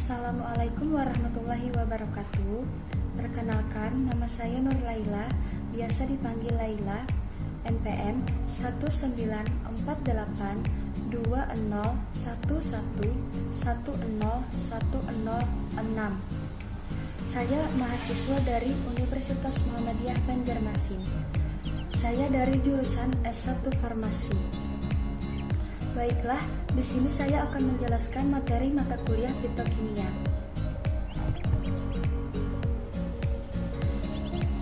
Assalamualaikum warahmatullahi wabarakatuh. Perkenalkan, nama saya Nur Laila, biasa dipanggil Laila, NPM 19482011101006. Saya mahasiswa dari Universitas Muhammadiyah Banjarmasin. Saya dari jurusan S1 Farmasi. Baiklah, di sini saya akan menjelaskan materi mata kuliah fitokimia.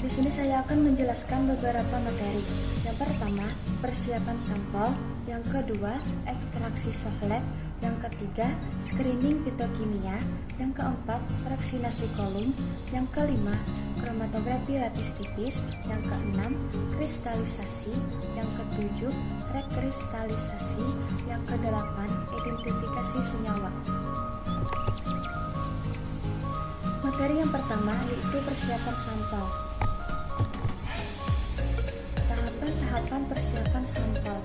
Di sini saya akan menjelaskan beberapa materi. Yang pertama, persiapan sampel. Yang kedua, ekstraksi sohlet. Yang ketiga, screening fitokimia. Yang keempat, fraksinasi kolum. Yang kelima, kromatografi lapis tipis. Yang keenam, kristalisasi. Yang ketujuh, rekristalisasi. Yang kedelapan, identifikasi senyawa. Materi yang pertama yaitu persiapan sampel. Tahapan persiapan sampel.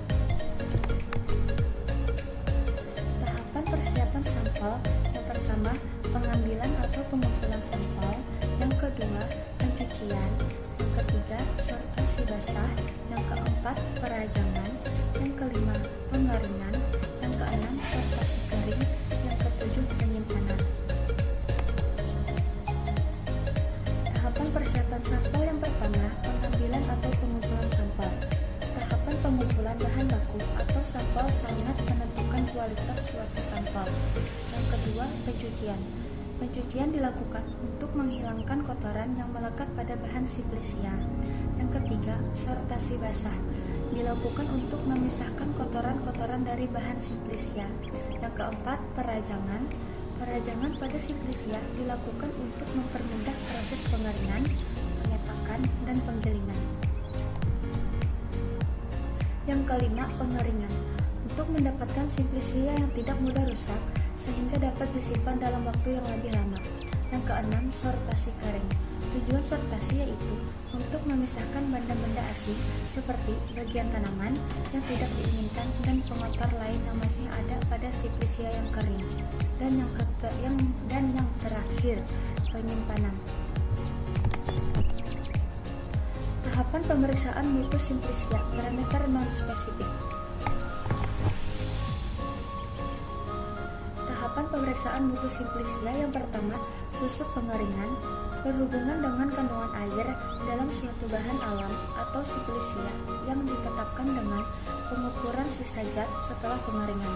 Tahapan persiapan sampel yang pertama, pengambilan atau pengumpulan sampel. Yang kedua, pencucian. Yang ketiga, sortasi basah. Yang keempat, perajangan. Yang kelima, pengeringan. Yang keenam, sortasi kering. Yang ketujuh, penyimpanan. Tahapan persiapan sampel yang pertama, pengambilan atau pengumpulan sampel. Tahapan pengumpulan bahan baku atau sampel sangat menentukan kualitas suatu sampel. Yang kedua, pencucian. Pencucian dilakukan untuk menghilangkan kotoran yang melekat pada bahan simplisia. Yang ketiga, sortasi basah. Dilakukan untuk memisahkan kotoran-kotoran dari bahan simplisia. Yang keempat, perajangan. Perajangan pada simplisia dilakukan untuk mempermudah proses pengeringan, pengetakan, dan penggilingan. Yang kelima, pengeringan. Untuk mendapatkan simplisia yang tidak mudah rusak sehingga dapat disimpan dalam waktu yang lebih lama. Yang keenam, sortasi kering. Tujuan sortasi yaitu untuk memisahkan benda-benda asing seperti bagian tanaman yang tidak diinginkan dan pengotor lain yang masih ada pada simplisia yang kering. Dan yang terakhir, penyimpanan. Tahapan pemeriksaan mutu simplisia, parameter non-spesifik. Tahapan pemeriksaan mutu simplisia yang pertama, susut pengeringan, berhubungan dengan kandungan air dalam suatu bahan alam atau simplisia yang ditetapkan dengan pengukuran sisa zat setelah pengeringan.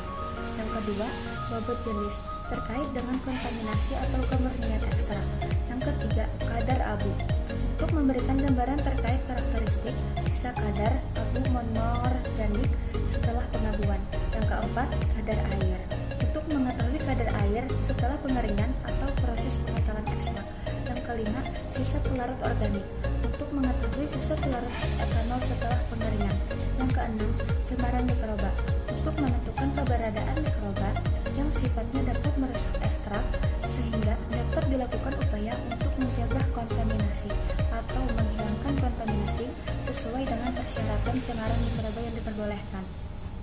Yang kedua, bobot jenis, terkait dengan kontaminasi atau kemurnian ekstrak. Yang ketiga, kadar abu, untuk memberikan gambaran terkait karakteristik sisa kadar abu monorganik setelah pengabuan. Yang keempat, kadar air, untuk mengetahui kadar air setelah pengeringan atau proses pengetalan ekstrak. Yang kelima, sisa pelarut organik, untuk mengetahui sisa pelarut etanol setelah pengeringan. Yang keenam, cemaran mikroba, untuk menentukan keberadaan mikroba yang sifatnya dapat merusak ekstrak sehingga dapat dilakukan upaya untuk mencegah kontaminasi atau menghilangkan kontaminasi sesuai dengan persyaratan cemaran mikroba yang diperbolehkan.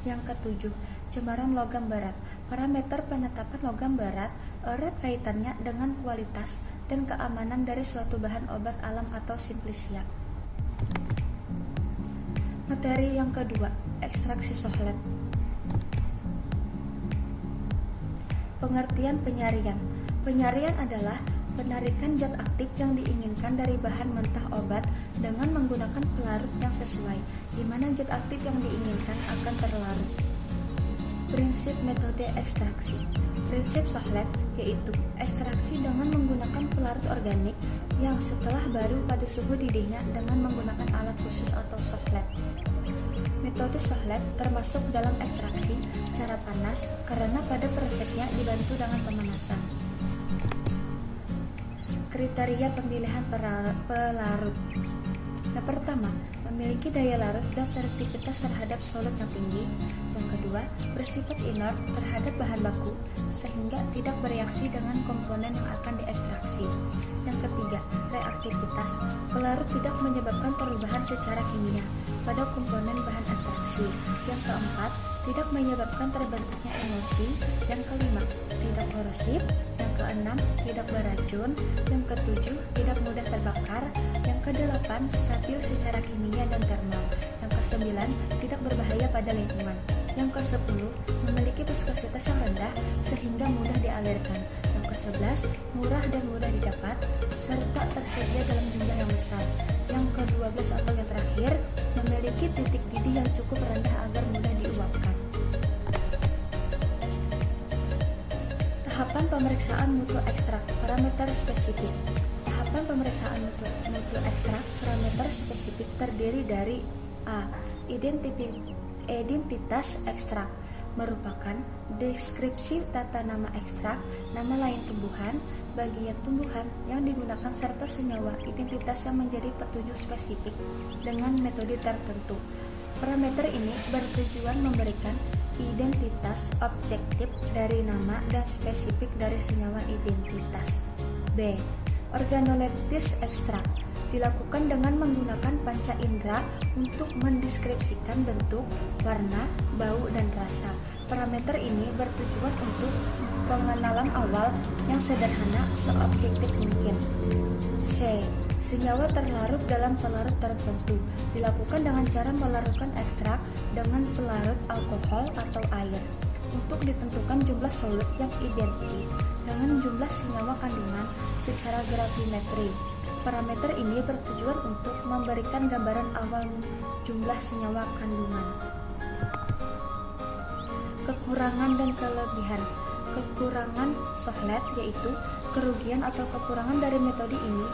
Yang ketujuh, cemaran logam berat. Parameter penetapan logam berat erat kaitannya dengan kualitas dan keamanan dari suatu bahan obat alam atau simplisia. Materi yang kedua, ekstraksi sohlet. Pengertian penyarian. Penyarian adalah penarikan zat aktif yang diinginkan dari bahan mentah obat dengan menggunakan pelarut yang sesuai, di mana zat aktif yang diinginkan akan terlarut. Prinsip metode ekstraksi. Prinsip sohlet yaitu ekstraksi dengan menggunakan pelarut organik yang setelah baru pada suhu didihnya dengan menggunakan alat khusus atau sohlet. Metode sohlet termasuk dalam ekstraksi cara panas karena pada prosesnya dibantu dengan pemanasan. Kriteria pemilihan pelarut. Yang pertama, memiliki daya larut dan selektivitas terhadap solut yang tinggi. Yang kedua, bersifat inert terhadap bahan baku sehingga tidak bereaksi dengan komponen yang akan diekstraksi. Yang ketiga, reaktivitas. Pelarut tidak menyebabkan perubahan secara kimia pada komponen bahan ekstraksi. Yang keempat, tidak menyebabkan terbentuknya emulsi. Yang kelima, tidak korosif. Yang Yang keenam, tidak beracun. Yang ketujuh, tidak mudah terbakar. Yang kedelapan, stabil secara kimia dan termal. Yang kesembilan, tidak berbahaya pada lingkungan. Yang kesepuluh, memiliki viskositas yang rendah sehingga mudah dialirkan. Yang kesebelas, murah dan mudah didapat serta tersedia dalam jumlah yang besar. Yang ke-12 atau yang terakhir, memiliki titik didih yang cukup rendah agar mudah diuapkan. Tahapan pemeriksaan mutu ekstrak parameter spesifik. Tahapan pemeriksaan mutu ekstrak parameter spesifik terdiri dari A. Identitas ekstrak merupakan deskripsi tata nama ekstrak, nama lain tumbuhan, bagian tumbuhan yang digunakan serta senyawa identitas yang menjadi petunjuk spesifik dengan metode tertentu. Parameter ini bertujuan memberikan identitas objektif dari nama dan spesifik dari senyawa identitas. B. Organoleptis ekstrak dilakukan dengan menggunakan panca indera untuk mendeskripsikan bentuk, warna, bau, dan rasa. Parameter ini bertujuan untuk pengenalan awal yang sederhana seobjektif mungkin. C. Senyawa terlarut dalam pelarut tertentu dilakukan dengan cara melarutkan ekstrak dengan pelarut alkohol atau air untuk ditentukan jumlah solut yang identik dengan jumlah senyawa kandungan secara gravimetri. Parameter ini bertujuan untuk memberikan gambaran awal jumlah senyawa kandungan. Kekurangan dan kelebihan. Kekurangan Sohlet yaitu kerugian atau kekurangan dari metode ini,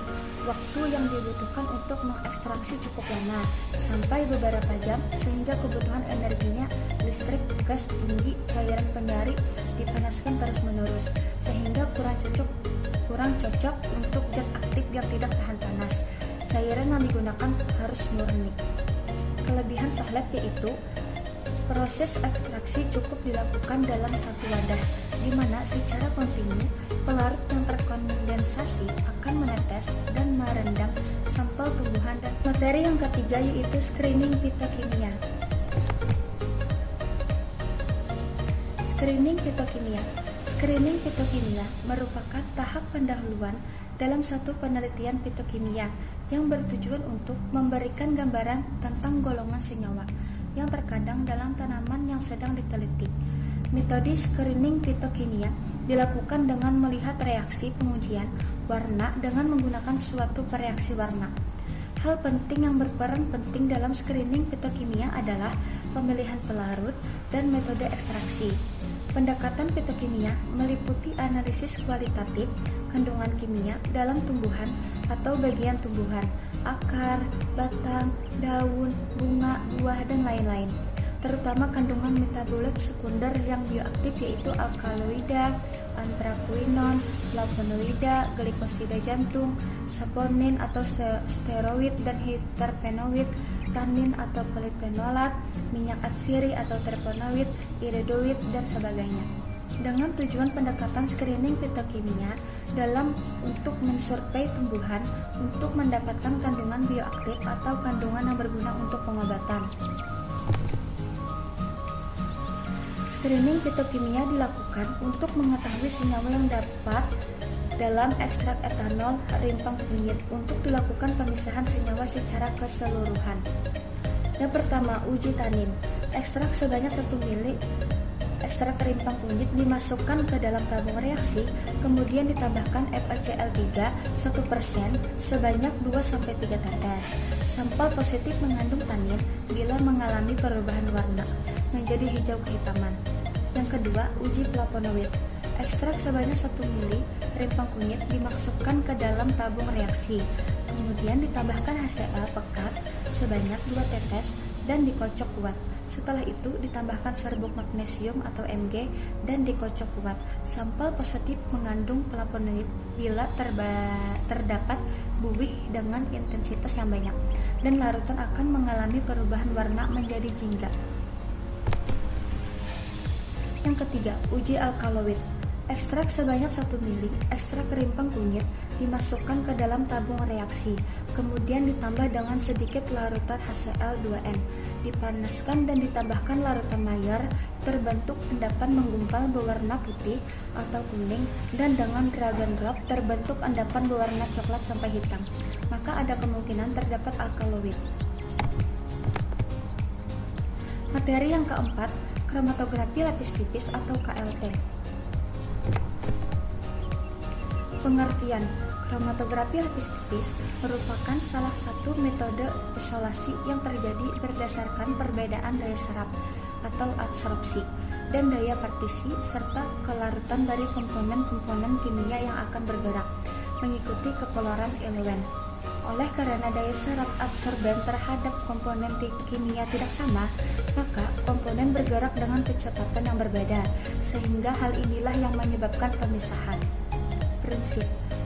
waktu yang dibutuhkan untuk mengekstraksi cukup lama, sampai beberapa jam, sehingga kebutuhan energinya listrik, gas tinggi, cairan penyari dipanaskan terus-menerus, sehingga kurang cocok untuk zat aktif yang tidak tahan panas. Cairan yang digunakan harus murni. Kelebihan Sohlet yaitu proses ekstraksi cukup dilakukan dalam satu wadah, di mana secara kontinu pelarut yang terkondensasi akan menetes dan merendam sampel tumbuhan. Dan materi yang ketiga yaitu screening fitokimia. Screening fitokimia merupakan tahap pendahuluan dalam satu penelitian fitokimia yang bertujuan untuk memberikan gambaran tentang golongan senyawa yang terkadang dalam tanaman yang sedang diteliti. Metode screening fitokimia dilakukan dengan melihat reaksi pengujian warna dengan menggunakan suatu pereaksi warna. Hal penting yang berperan penting dalam screening fitokimia adalah pemilihan pelarut dan metode ekstraksi. Pendekatan fitokimia meliputi analisis kualitatif kandungan kimia dalam tumbuhan atau bagian tumbuhan, akar, batang, daun, bunga, buah, dan lain-lain, terutama kandungan metabolit sekunder yang bioaktif yaitu alkaloida, anthraquinone, flavonoida, glikosida jantung, saponin atau steroid dan terpenoid, tanin atau polifenolat, minyak atsiri atau terpenoid, iridoid, dan sebagainya. Dengan tujuan pendekatan screening fitokimia dalam untuk mensurvei tumbuhan untuk mendapatkan kandungan bioaktif atau kandungan yang berguna untuk pengobatan. Screening fitokimia dilakukan untuk mengetahui senyawa yang dapat dalam ekstrak etanol rimpang kunyit untuk dilakukan pemisahan senyawa secara keseluruhan. Yang pertama, uji tanin. Ekstrak sebanyak 1 ml ekstrak rimpang kunyit dimasukkan ke dalam tabung reaksi, kemudian ditambahkan FeCl3 1% sebanyak 2-3 tetes. Sampel positif mengandung tanin bila mengalami perubahan warna menjadi hijau kehitaman. Yang kedua, uji flavonoid. Ekstrak sebanyak 1 ml rimpang kunyit dimasukkan ke dalam tabung reaksi, kemudian ditambahkan HCl pekat sebanyak 2 tetes dan dikocok kuat. Setelah itu ditambahkan serbuk magnesium atau Mg dan dikocok kuat. Sampel positif mengandung flavonoid bila terdapat buih dengan intensitas yang banyak, dan larutan akan mengalami perubahan warna menjadi jingga. Yang ketiga, uji alkaloid. Ekstrak sebanyak 1 mili ekstrak rimpang kunyit dimasukkan ke dalam tabung reaksi, kemudian ditambah dengan sedikit larutan HCl2n, dipanaskan dan ditambahkan larutan Mayer, terbentuk endapan menggumpal berwarna putih atau kuning, dan dengan drag and drop terbentuk endapan berwarna coklat sampai hitam, maka ada kemungkinan terdapat alkaloid. Materi yang keempat, kromatografi lapis tipis atau KLT. Pengertian: kromatografi lapis tipis merupakan salah satu metode isolasi yang terjadi berdasarkan perbedaan daya serap atau absorpsi dan daya partisi serta kelarutan dari komponen-komponen kimia yang akan bergerak mengikuti kepoloran elemen. Oleh karena daya serap absorben terhadap komponen kimia tidak sama, maka komponen bergerak dengan kecepatan yang berbeda, sehingga hal inilah yang menyebabkan pemisahan.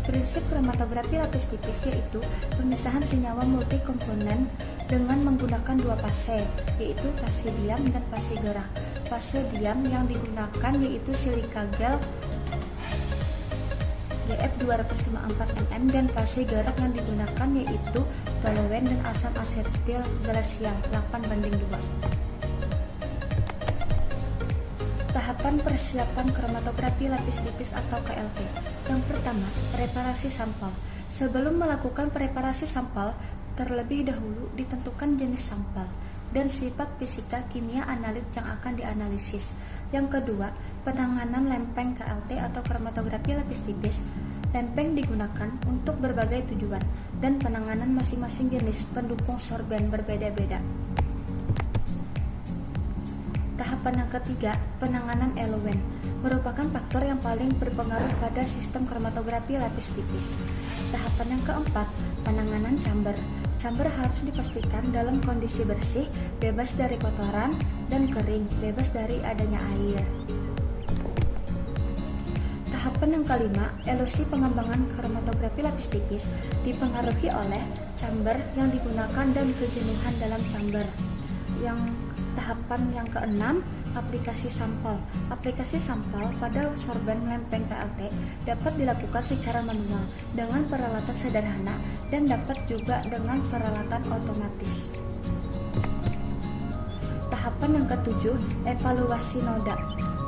Prinsip kromatografi lapis tipis yaitu pemisahan senyawa multikomponen dengan menggunakan 2 fase, yaitu fase diam dan fase gerak. Fase diam yang digunakan yaitu silika gel GF254 dan fase gerak yang digunakan yaitu toluene dan asam asetil glasial 8:2. Tahapan persiapan kromatografi lapis tipis atau KLT. Yang pertama, preparasi sampel. Sebelum melakukan preparasi sampel, terlebih dahulu ditentukan jenis sampel dan sifat fisika kimia analit yang akan dianalisis. Yang kedua, penanganan lempeng KLT atau kromatografi lapis tipis. Lempeng digunakan untuk berbagai tujuan dan penanganan masing-masing jenis pendukung sorben berbeda-beda. Tahapan yang ketiga, penanganan elemen, merupakan faktor yang paling berpengaruh pada sistem kromatografi lapis tipis. Tahapan yang keempat, penanganan chamber. Chamber harus dipastikan dalam kondisi bersih, bebas dari kotoran, dan kering, bebas dari adanya air. Tahapan yang kelima, elusi pengembangan kromatografi lapis tipis dipengaruhi oleh chamber yang digunakan dan kejenuhan dalam chamber. Tahapan yang keenam, aplikasi sampel. Aplikasi sampel pada sorben lempeng KLT dapat dilakukan secara manual dengan peralatan sederhana dan dapat juga dengan peralatan otomatis. Tahapan yang ketujuh, evaluasi noda.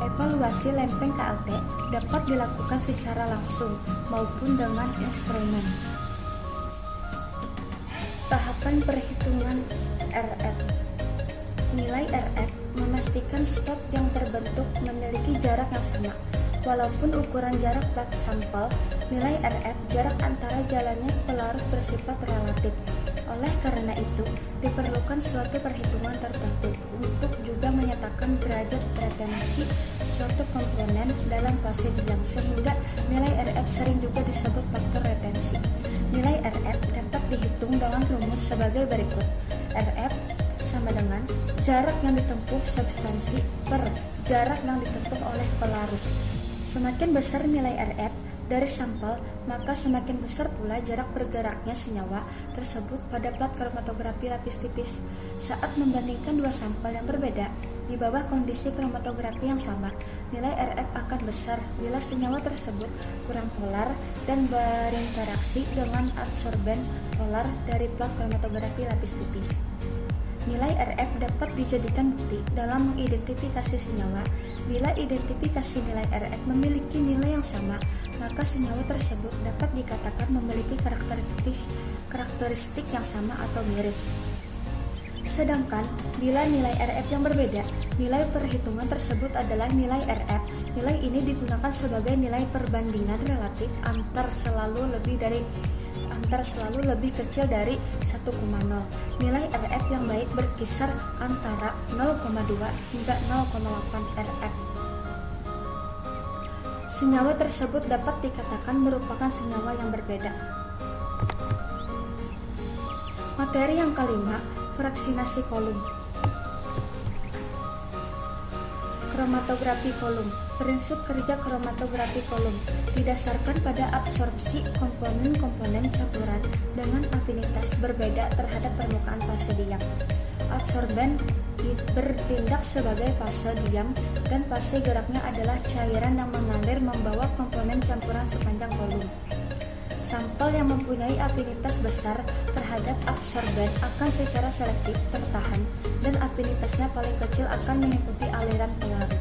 Evaluasi lempeng KLT dapat dilakukan secara langsung maupun dengan instrumen. Tahapan perhitungan RF. Nilai RF memastikan spot yang terbentuk memiliki jarak yang sama. Walaupun ukuran jarak plat sampel, nilai RF jarak antara jalannya pelarut bersifat relatif. Oleh karena itu, diperlukan suatu perhitungan tertentu untuk juga menyatakan derajat retensi suatu komponen dalam fase diam, sehingga nilai RF sering juga disebut faktor retensi. Nilai RF dapat dihitung dengan rumus sebagai berikut. RF sama dengan jarak yang ditempuh substansi per jarak yang ditempuh oleh pelarut. Semakin besar nilai RF dari sampel, maka semakin besar pula jarak bergeraknya senyawa tersebut pada plat kromatografi lapis tipis. Saat membandingkan dua sampel yang berbeda di bawah kondisi kromatografi yang sama, nilai RF akan besar bila senyawa tersebut kurang polar dan berinteraksi dengan adsorben polar dari plat kromatografi lapis tipis. Nilai RF dapat dijadikan bukti dalam mengidentifikasi senyawa. Bila identifikasi nilai RF memiliki nilai yang sama, maka senyawa tersebut dapat dikatakan memiliki karakteristik yang sama atau mirip. Sedangkan bila nilai RF yang berbeda, nilai perhitungan tersebut adalah nilai RF. Nilai ini digunakan sebagai nilai perbandingan relatif antar selalu lebih kecil dari 1,0. Nilai RF yang baik berkisar antara 0,2 hingga 0,8 RF. Senyawa tersebut dapat dikatakan merupakan senyawa yang berbeda. Materi yang kelima, fraksinasi kolom. Kromatografi kolom. Prinsip kerja kromatografi kolom didasarkan pada absorpsi komponen-komponen campuran dengan afinitas berbeda terhadap permukaan fase diam. Absorben bertindak sebagai fase diam dan fase geraknya adalah cairan yang mengalir membawa komponen campuran sepanjang kolom. Sampel yang mempunyai afinitas besar terhadap absorben akan secara selektif tertahan dan afinitasnya paling kecil akan mengikuti aliran pelarut.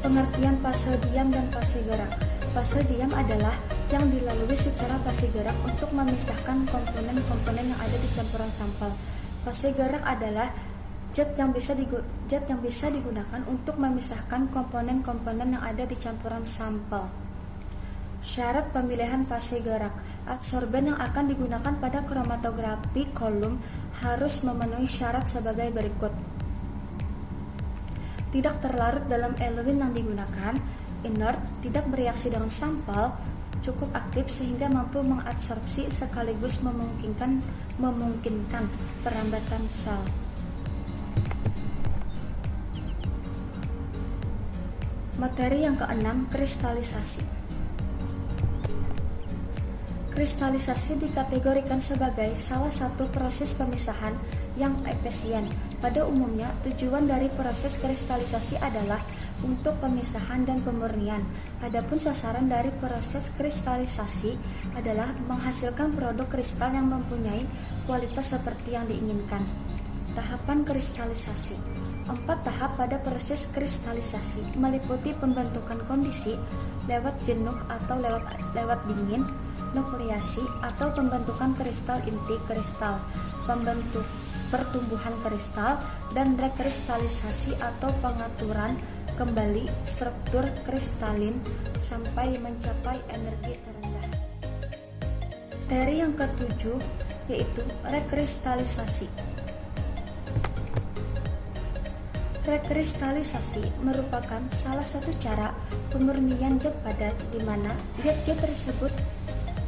Pengertian fase diam dan fase gerak. Fase diam adalah yang dilalui secara fase gerak untuk memisahkan komponen-komponen yang ada di campuran sampel. Fase gerak adalah zat yang bisa digunakan untuk memisahkan komponen-komponen yang ada di campuran sampel. Syarat pemilihan fase gerak. Absorben yang akan digunakan pada kromatografi kolom harus memenuhi syarat sebagai berikut. Tidak terlarut dalam elemen yang digunakan, inert, tidak bereaksi dengan sampel, cukup aktif sehingga mampu mengabsorpsi sekaligus memungkinkan perambatan sel. Materi yang keenam, kristalisasi. Kristalisasi dikategorikan sebagai salah satu proses pemisahan yang efisien. Pada umumnya, tujuan dari proses kristalisasi adalah untuk pemisahan dan pemurnian. Adapun sasaran dari proses kristalisasi adalah menghasilkan produk kristal yang mempunyai kualitas seperti yang diinginkan. Tahapan kristalisasi. 4 tahap pada proses kristalisasi meliputi pembentukan kondisi lewat jenuh atau lewat dingin, nukleasi atau pembentukan kristal inti kristal, pertumbuhan kristal, dan rekristalisasi atau pengaturan kembali struktur kristalin sampai mencapai energi terendah. Materi yang ketujuh yaitu rekristalisasi. Rekristalisasi merupakan salah satu cara pemurnian zat padat di mana zat-zat tersebut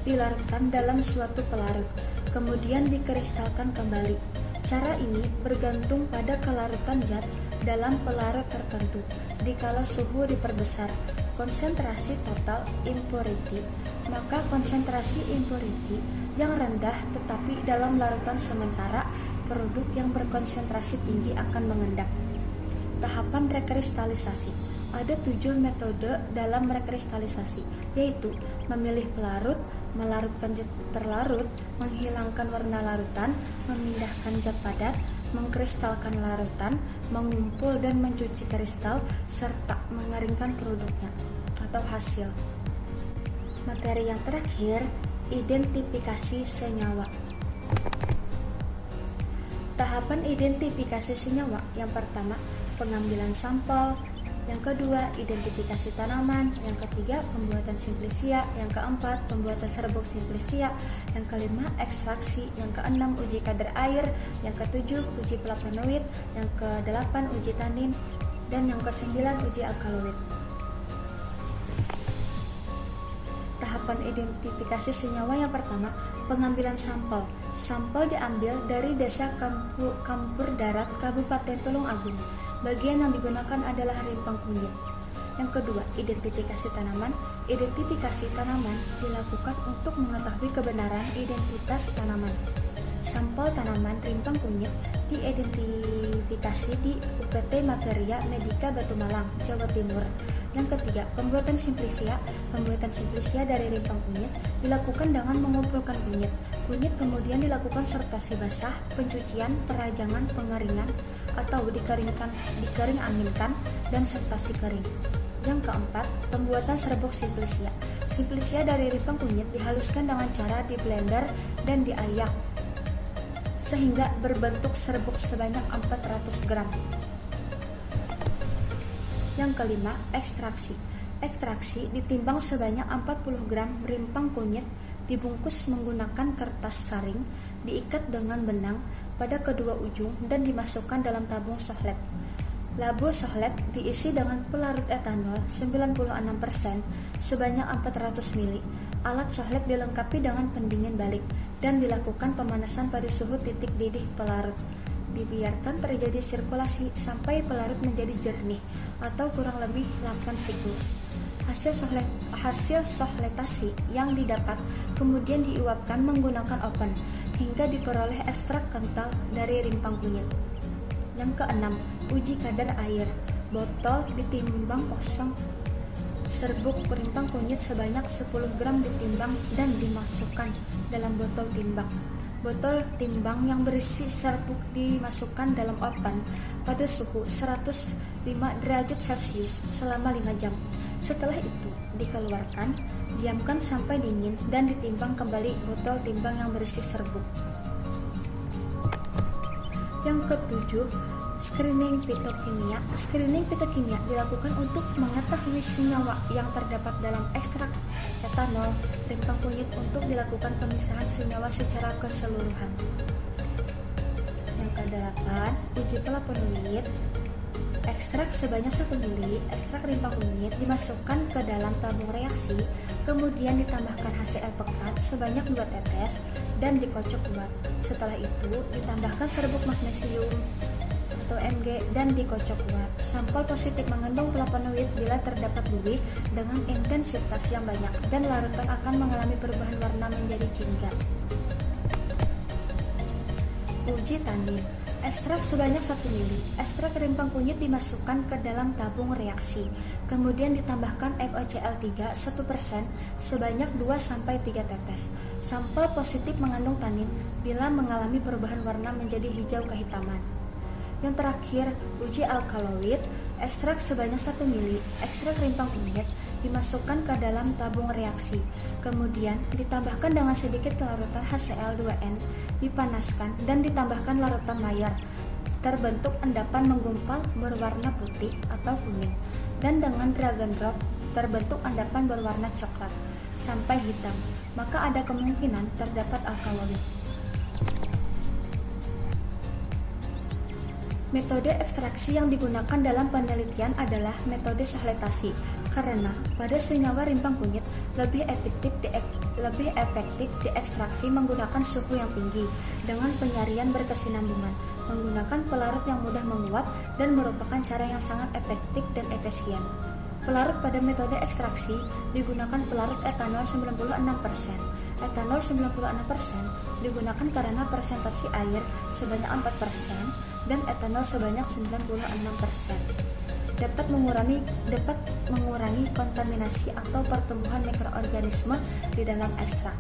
dilarutkan dalam suatu pelarut, kemudian dikristalkan kembali. Cara ini bergantung pada kelarutan zat dalam pelarut tertentu. Dikala suhu diperbesar, konsentrasi total impurity, maka konsentrasi impurity yang rendah tetapi dalam larutan sementara, produk yang berkonsentrasi tinggi akan mengendap. Tahapan rekristalisasi. Ada 7 metode dalam rekristalisasi, yaitu memilih pelarut, melarutkan zat terlarut, menghilangkan warna larutan, memindahkan zat padat, mengkristalkan larutan, mengumpul dan mencuci kristal, serta mengeringkan produknya atau hasil. Materi yang terakhir, identifikasi senyawa. Tahapan identifikasi senyawa. Yang pertama, pengambilan sampel. Yang kedua, identifikasi tanaman. Yang ketiga, pembuatan simplisia. Yang keempat, pembuatan serbuk simplisia. Yang kelima, ekstraksi. Yang keenam, uji kadar air. Yang ketujuh, uji flavonoid. Yang kedelapan, uji tanin. Dan yang kesembilan, uji alkaloid. Tahapan identifikasi senyawa yang pertama, pengambilan sampel. Sampel diambil dari Desa Kampur Darat, Kabupaten Tulung Agung. Bagian yang digunakan adalah rimpang kunyit. Yang kedua, identifikasi tanaman. Identifikasi tanaman dilakukan untuk mengetahui kebenaran identitas tanaman. Sampel tanaman rimpang kunyit diidentifikasi di UPT Materia Medika Batu Malang, Jawa Timur. Yang ketiga, pembuatan simplisia. Pembuatan simplisia dari rimpang kunyit dilakukan dengan mengumpulkan kunyit. Kunyit kemudian dilakukan sortasi basah, pencucian, perajangan, pengeringan, atau dikering anginkan, dan sortasi kering. Yang keempat, pembuatan serbuk simplisia. Simplisia dari rimpang kunyit dihaluskan dengan cara di blender dan diayak sehingga berbentuk serbuk sebanyak 400 gram. Yang kelima, ekstraksi. Ekstraksi ditimbang sebanyak 40 gram rimpang kunyit, dibungkus menggunakan kertas saring, diikat dengan benang pada kedua ujung dan dimasukkan dalam tabung sohlet. Labu sohlet diisi dengan pelarut etanol 96% sebanyak 400 ml. Alat sohlet dilengkapi dengan pendingin balik dan dilakukan pemanasan pada suhu titik didih pelarut. Dibiarkan terjadi sirkulasi sampai pelarut menjadi jernih atau kurang lebih 8 siklus. Hasil sohletasi yang didapat kemudian diuapkan menggunakan oven hingga diperoleh ekstrak kental dari rimpang kunyit. Yang keenam, uji kadar air. Botol ditimbang kosong. Serbuk rimpang kunyit sebanyak 10 gram ditimbang dan dimasukkan dalam botol timbang. Botol timbang yang berisi serbuk dimasukkan dalam oven pada suhu 105 derajat Celcius selama 5 jam. Setelah itu, dikeluarkan, diamkan sampai dingin dan ditimbang kembali botol timbang yang berisi serbuk. Yang ketujuh, screening fitokimia. Screening fitokimia dilakukan untuk mengetahui senyawa yang terdapat dalam ekstrak etanol rimpang kunyit untuk dilakukan pemisahan senyawa secara keseluruhan. Yang kedelapan, uji flavonoid. Ekstrak sebanyak 1 ml ekstrak rimpang kunyit dimasukkan ke dalam tabung reaksi, kemudian ditambahkan HCl pekat sebanyak 2 tetes dan dikocok kuat. Setelah itu, ditambahkan serbuk magnesium atau Mg dan dikocok kuat. Sampel positif mengandung flavonoid bila terdapat buih dengan intensitas yang banyak dan larutan akan mengalami perubahan warna menjadi jingga. Uji tanin. Ekstrak sebanyak 1 ml ekstrak rimpang kunyit dimasukkan ke dalam tabung reaksi, kemudian ditambahkan FOCl3 1% sebanyak 2-3 tetes. Sampel positif mengandung tanin bila mengalami perubahan warna menjadi hijau kehitaman. Yang terakhir, uji alkaloid. Ekstrak sebanyak 1 ml ekstrak rimpang kunyit dimasukkan ke dalam tabung reaksi, kemudian ditambahkan dengan sedikit larutan HCl2n, dipanaskan dan ditambahkan larutan Mayer. Terbentuk endapan menggumpal berwarna putih atau kuning, dan dengan drag and drop terbentuk endapan berwarna coklat sampai hitam, maka ada kemungkinan terdapat alkaloid. Metode ekstraksi yang digunakan dalam penelitian adalah metode sohletasi, karena pada senyawa rimpang kunyit lebih efektif diekstraksi menggunakan suhu yang tinggi dengan penyaringan berkesinambungan, menggunakan pelarut yang mudah menguap dan merupakan cara yang sangat efektif dan efisien. Pelarut pada metode ekstraksi digunakan pelarut etanol 96%. Etanol 96% digunakan karena persentase air sebanyak 4% dan etanol sebanyak 96%. Dapat mengurangi kontaminasi atau pertumbuhan mikroorganisme di dalam ekstrak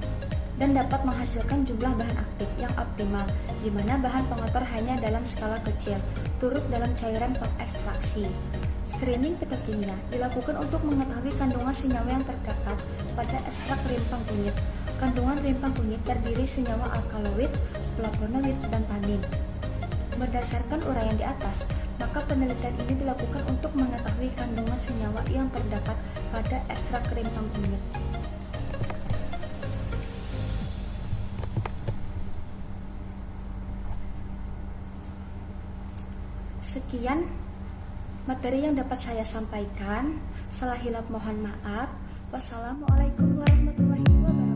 dan dapat menghasilkan jumlah bahan aktif yang optimal, di mana bahan pengotor hanya dalam skala kecil turut dalam cairan pengekstraksi. Screening fitokimia dilakukan untuk mengetahui kandungan senyawa yang terdapat pada ekstrak rimpang kunyit. Kandungan rimpang kunyit terdiri senyawa alkaloid, flavonoid, dan tanin. Berdasarkan uraian di atas, maka penelitian ini dilakukan untuk mengetahui kandungan senyawa yang terdapat pada ekstrak rimpang kunyit. Sekian materi yang dapat saya sampaikan. Salah hilap mohon maaf. Wassalamualaikum warahmatullahi wabarakatuh.